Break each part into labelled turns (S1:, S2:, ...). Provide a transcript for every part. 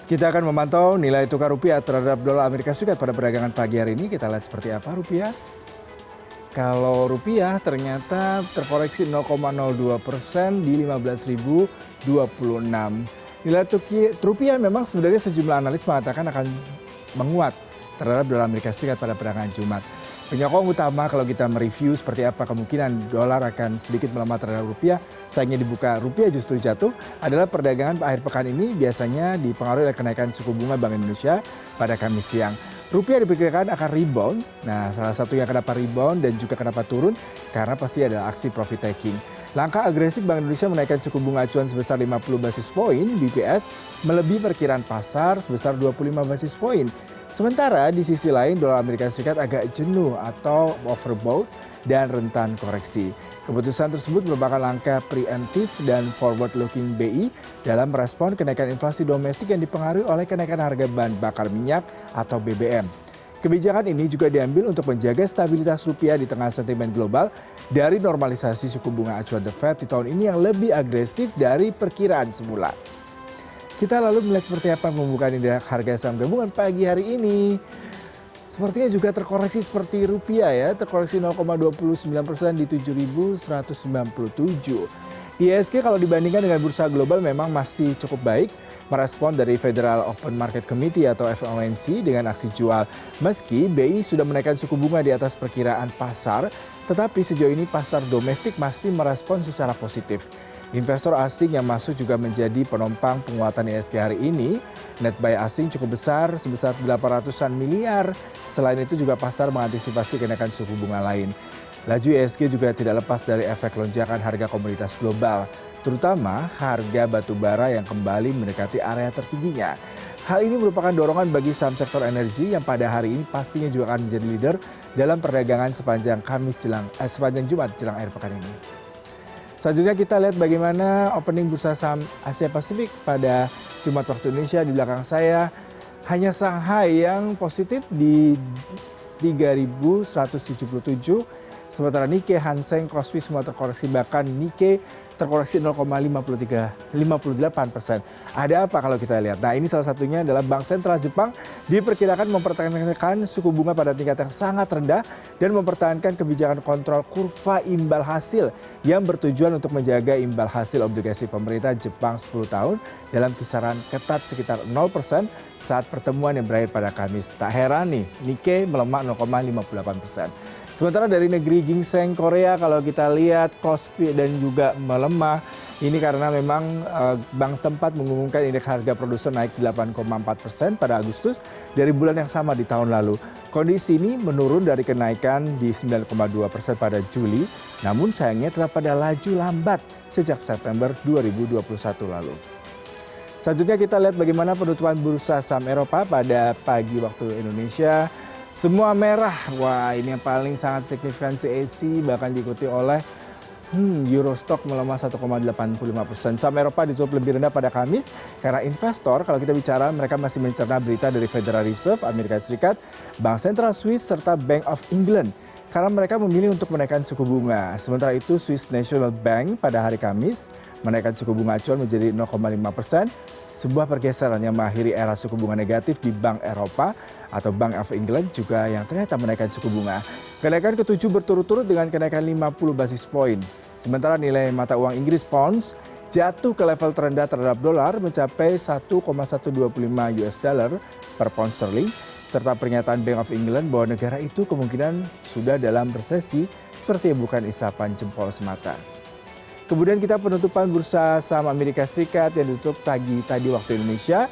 S1: Kita akan memantau nilai tukar rupiah terhadap dolar Amerika Serikat pada perdagangan pagi hari ini. Kita lihat seperti apa rupiah. Kalau rupiah ternyata terkoreksi 0,02% di 15.026. Nilai rupiah memang sebenarnya sejumlah analis mengatakan akan menguat terhadap dolar Amerika Serikat pada perdagangan Jumat. Penyokong utama kalau kita mereview seperti apa kemungkinan dolar akan sedikit melemah terhadap rupiah, sayangnya dibuka rupiah justru jatuh, adalah perdagangan akhir pekan ini biasanya dipengaruhi oleh kenaikan suku bunga Bank Indonesia pada Kamis siang. Rupiah diperkirakan akan rebound, nah salah satu yang kenapa rebound dan juga kenapa turun, karena pasti adalah aksi profit taking. Langkah agresif Bank Indonesia menaikkan suku bunga acuan sebesar 50 basis poin BPS melebihi perkiraan pasar sebesar 25 basis poin. Sementara di sisi lain dolar Amerika Serikat agak jenuh atau overbought dan rentan koreksi. Keputusan tersebut merupakan langkah preemptif dan forward looking BI dalam merespon kenaikan inflasi domestik yang dipengaruhi oleh kenaikan harga bahan bakar minyak atau BBM. Kebijakan ini juga diambil untuk menjaga stabilitas rupiah di tengah sentimen global dari normalisasi suku bunga acuan The Fed di tahun ini yang lebih agresif dari perkiraan semula. Kita lalu melihat seperti apa pembukaan indeks harga saham gabungan pagi hari ini. Sepertinya juga terkoreksi seperti rupiah ya, terkoreksi 0,29% di 7.197. IHSG kalau dibandingkan dengan bursa global memang masih cukup baik, merespon dari Federal Open Market Committee atau FOMC dengan aksi jual. Meski BI sudah menaikkan suku bunga di atas perkiraan pasar, tetapi sejauh ini pasar domestik masih merespon secara positif. Investor asing yang masuk juga menjadi penopang penguatan IHSG hari ini. Net buy asing cukup besar sebesar 800-an miliar. Selain itu juga pasar mengantisipasi kenaikan suku bunga lain. Laju IHSG juga tidak lepas dari efek lonjakan harga komoditas global, terutama harga batu bara yang kembali mendekati area tertingginya. Hal ini merupakan dorongan bagi saham sektor energi yang pada hari ini pastinya juga akan menjadi leader dalam perdagangan sepanjang Jumat jelang akhir pekan ini. Selanjutnya kita lihat bagaimana opening bursa saham Asia Pasifik pada Jumat waktu Indonesia. Di belakang saya hanya Shanghai yang positif di 3.177. Sementara Nikkei, Hang Seng, Kospi semua terkoreksi, bahkan Nikkei terkoreksi 0,58%. Ada apa kalau kita lihat? Nah, ini salah satunya adalah Bank Sentral Jepang diperkirakan mempertahankan suku bunga pada tingkat yang sangat rendah dan mempertahankan kebijakan kontrol kurva imbal hasil yang bertujuan untuk menjaga imbal hasil obligasi pemerintah Jepang 10 tahun dalam kisaran ketat sekitar 0% saat pertemuan yang berakhir pada Kamis. Tak heran nih, Nikkei melemah 0,58%. Sementara dari negeri ginseng Korea kalau kita lihat Kospi dan juga melemah, ini karena memang bank setempat mengumumkan indeks harga produsen naik 8,4% pada Agustus dari bulan yang sama di tahun lalu. Kondisi ini menurun dari kenaikan di 9,2% pada Juli, namun sayangnya tetap pada laju lambat sejak September 2021 lalu. Selanjutnya kita lihat bagaimana penutupan bursa saham Eropa pada pagi waktu Indonesia. Semua merah, wah ini yang paling sangat signifikan CAC bahkan diikuti oleh Eurostock melemah 1,85%. Saham Eropa ditutup lebih rendah pada Kamis karena investor kalau kita bicara mereka masih mencerna berita dari Federal Reserve Amerika Serikat, Bank Sentral Swiss serta Bank of England karena mereka memilih untuk menaikkan suku bunga. Sementara itu Swiss National Bank pada hari Kamis menaikkan suku bunga acuan menjadi 0,5%. Sebuah pergeseran yang mengakhiri era suku bunga negatif di Bank Eropa atau Bank of England juga yang ternyata menaikkan suku bunga. Kenaikan ketujuh berturut-turut dengan kenaikan 50 basis poin. Sementara nilai mata uang Inggris pounds jatuh ke level terendah terhadap dolar mencapai 1,125 US dollar per pound sterling serta pernyataan Bank of England bahwa negara itu kemungkinan sudah dalam resesi seperti bukan isapan jempol semata. Kemudian kita penutupan bursa saham Amerika Serikat yang ditutup pagi tadi waktu Indonesia.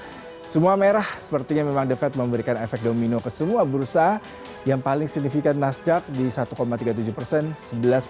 S1: Semua merah, sepertinya memang The Fed memberikan efek domino ke semua bursa. Yang paling signifikan Nasdaq di 1,37%, 11,66.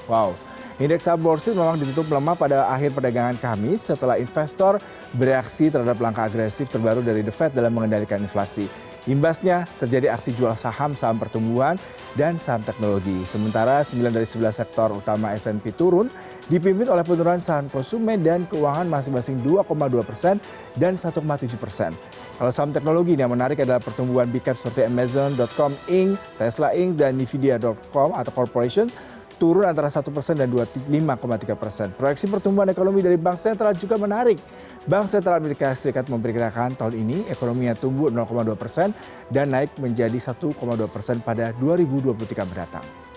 S1: Wow. Indeks saham Wall Street memang ditutup melemah pada akhir perdagangan Kamis setelah investor bereaksi terhadap langkah agresif terbaru dari The Fed dalam mengendalikan inflasi. Imbasnya terjadi aksi jual saham pertumbuhan dan saham teknologi. Sementara 9 dari 11 sektor utama S&P turun dipimpin oleh penurunan saham konsumen dan keuangan masing-masing 2,2% dan 1,7%. Kalau saham teknologi yang menarik adalah pertumbuhan big cap seperti Amazon.com Inc., Tesla Inc., dan Nvidia.com atau Corporation turun antara 1% dan 25,3%. Proyeksi pertumbuhan ekonomi dari Bank Sentral juga menarik. Bank Sentral Amerika Serikat memperkirakan tahun ini ekonominya tumbuh 0,2% dan naik menjadi 1,2% pada 2023 mendatang.